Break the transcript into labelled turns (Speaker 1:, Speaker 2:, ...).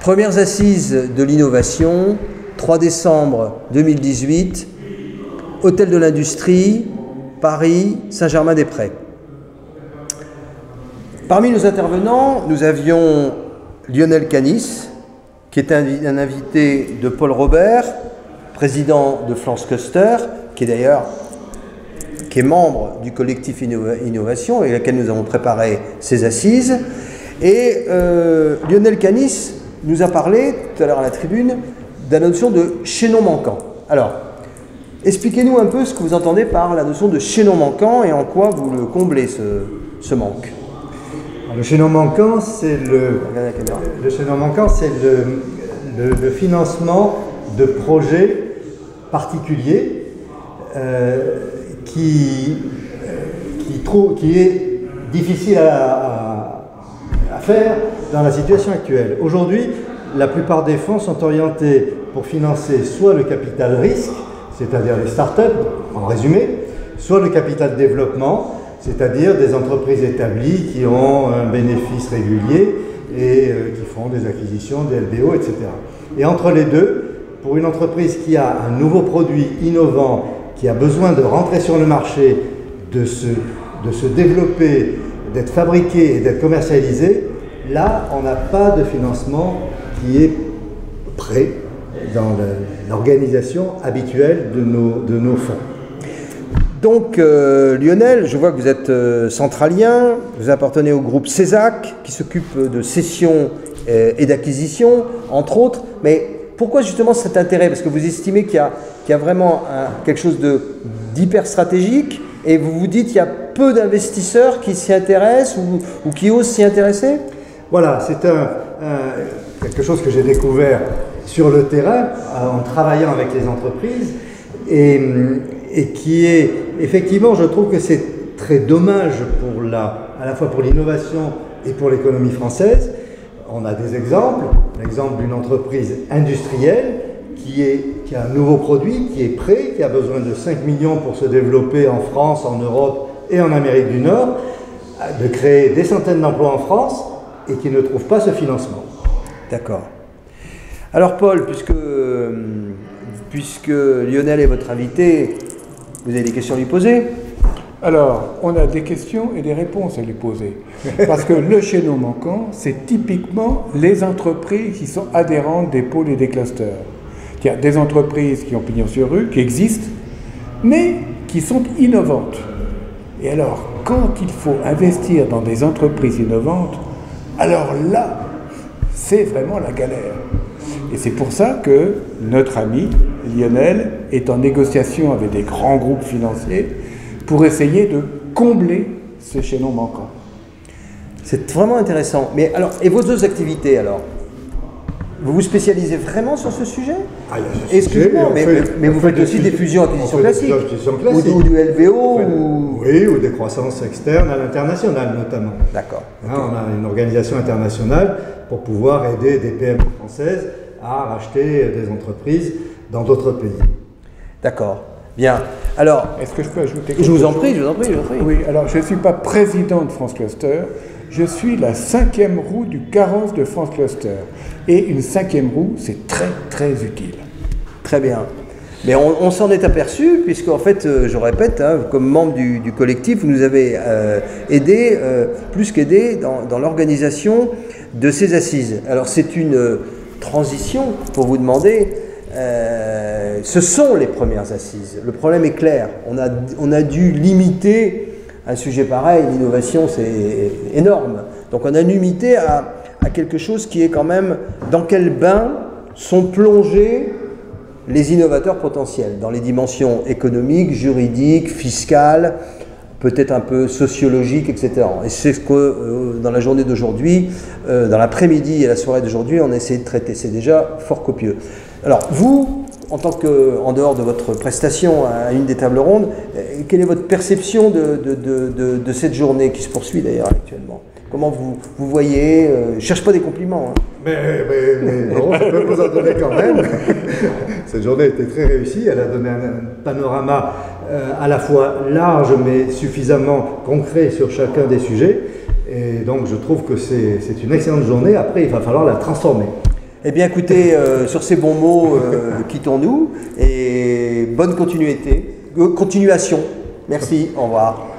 Speaker 1: Premières assises de l'innovation, 3 décembre 2018, Hôtel de l'Industrie, Paris, Saint-Germain-des-Prés. Parmi nos intervenants, nous avions Lionel Canis, qui est un invité de Paul Robert, président de France Cluster, qui est membre du collectif Innovation, avec lequel nous avons préparé ces assises. Et Lionel Canis nous a parlé, tout à l'heure à la tribune, de la notion de chaînon manquant. Alors, expliquez-nous un peu ce que vous entendez par la notion de chaînon manquant et en quoi vous le comblez, ce manque.
Speaker 2: Le chaînon manquant, c'est le financement de projets particuliers qui est difficile à faire dans la situation actuelle. Aujourd'hui, la plupart des fonds sont orientés pour financer soit le capital risque, c'est-à-dire les startups, en résumé, soit le capital développement, c'est-à-dire des entreprises établies qui ont un bénéfice régulier et qui font des acquisitions, des LBO, etc. Et entre les deux, pour une entreprise qui a un nouveau produit innovant, qui a besoin de rentrer sur le marché, de se développer, d'être fabriqué et d'être commercialisé, là, on n'a pas de financement qui est prêt dans l'organisation habituelle de nos fonds.
Speaker 1: Donc, Lionel, je vois que vous êtes centralien, vous appartenez au groupe CESAC, qui s'occupe de cession et d'acquisition, entre autres. Mais pourquoi justement cet intérêt? Parce que vous estimez qu'il y a vraiment quelque chose d'hyper stratégique, et vous vous dites qu'il y a peu d'investisseurs qui s'y intéressent ou qui osent s'y intéresser?
Speaker 2: Voilà, c'est quelque chose que j'ai découvert sur le terrain, en travaillant avec les entreprises, et qui est, effectivement, je trouve que c'est très dommage à la fois pour l'innovation et pour l'économie française. On a des exemples, l'exemple d'une entreprise industrielle qui a un nouveau produit, qui est prêt, qui a besoin de 5 millions pour se développer en France, en Europe et en Amérique du Nord, de créer des centaines d'emplois en France et qui ne trouve pas ce financement.
Speaker 1: D'accord. Alors Paul, puisque Lionel est votre invité, vous avez des questions à lui poser?
Speaker 3: Alors, on a des questions et des réponses à lui poser. Parce que le chaînon manquant, c'est typiquement les entreprises qui sont adhérentes des pôles et des clusters. Il y a des entreprises qui ont pignon sur rue, qui existent, mais qui sont innovantes. Et alors, quand il faut investir dans des entreprises innovantes, alors là, c'est vraiment la galère. Et c'est pour ça que notre ami Lionel est en négociation avec des grands groupes financiers pour essayer de combler ce chaînon manquant.
Speaker 1: C'est vraiment intéressant. Mais alors, et vos autres activités alors? Vous vous spécialisez vraiment sur ce sujet? Excusez-moi, mais vous faites aussi des fusions-acquisitions classiques, ou du LBO
Speaker 2: Oui, ou des croissances externes à l'international notamment.
Speaker 1: D'accord.
Speaker 2: On a une organisation internationale pour pouvoir aider des PME françaises à racheter des entreprises dans d'autres pays.
Speaker 1: D'accord. Bien. Alors,
Speaker 3: est-ce que je peux ajouter quelque chose?
Speaker 1: Je vous en prie.
Speaker 3: Oui, alors je ne suis pas président de France Cluster, je suis la 5e roue du carrosse de France Cluster. Et une 5e roue, c'est très très utile.
Speaker 1: Très bien. Mais on s'en est aperçu, puisque en fait, je répète, comme membre du collectif, vous nous avez aidé, plus qu'aidé, dans l'organisation de ces assises. Alors c'est une transition pour vous demander, ce sont les premières assises. Le problème est clair, on a dû limiter un sujet pareil, l'innovation c'est énorme. Donc on a limité à quelque chose qui est quand même dans quel bain sont plongés les innovateurs potentiels, dans les dimensions économiques, juridiques, fiscales, peut-être un peu sociologiques, etc. Et c'est ce que dans la journée d'aujourd'hui, dans l'après-midi et la soirée d'aujourd'hui, on essaie de traiter. C'est déjà fort copieux. Alors vous, en dehors de votre prestation à une des tables rondes, quelle est votre perception de cette journée qui se poursuit d'ailleurs actuellement? Comment vous voyez, je ne cherche pas des compliments.
Speaker 2: Mais bon, je peux vous en donner quand même. Cette journée était très réussie, elle a donné un panorama à la fois large mais suffisamment concret sur chacun des sujets. Et donc je trouve que c'est une excellente journée. Après, il va falloir la transformer.
Speaker 1: Eh bien écoutez, sur ces bons mots, quittons-nous et bonne continuation. Merci, au revoir.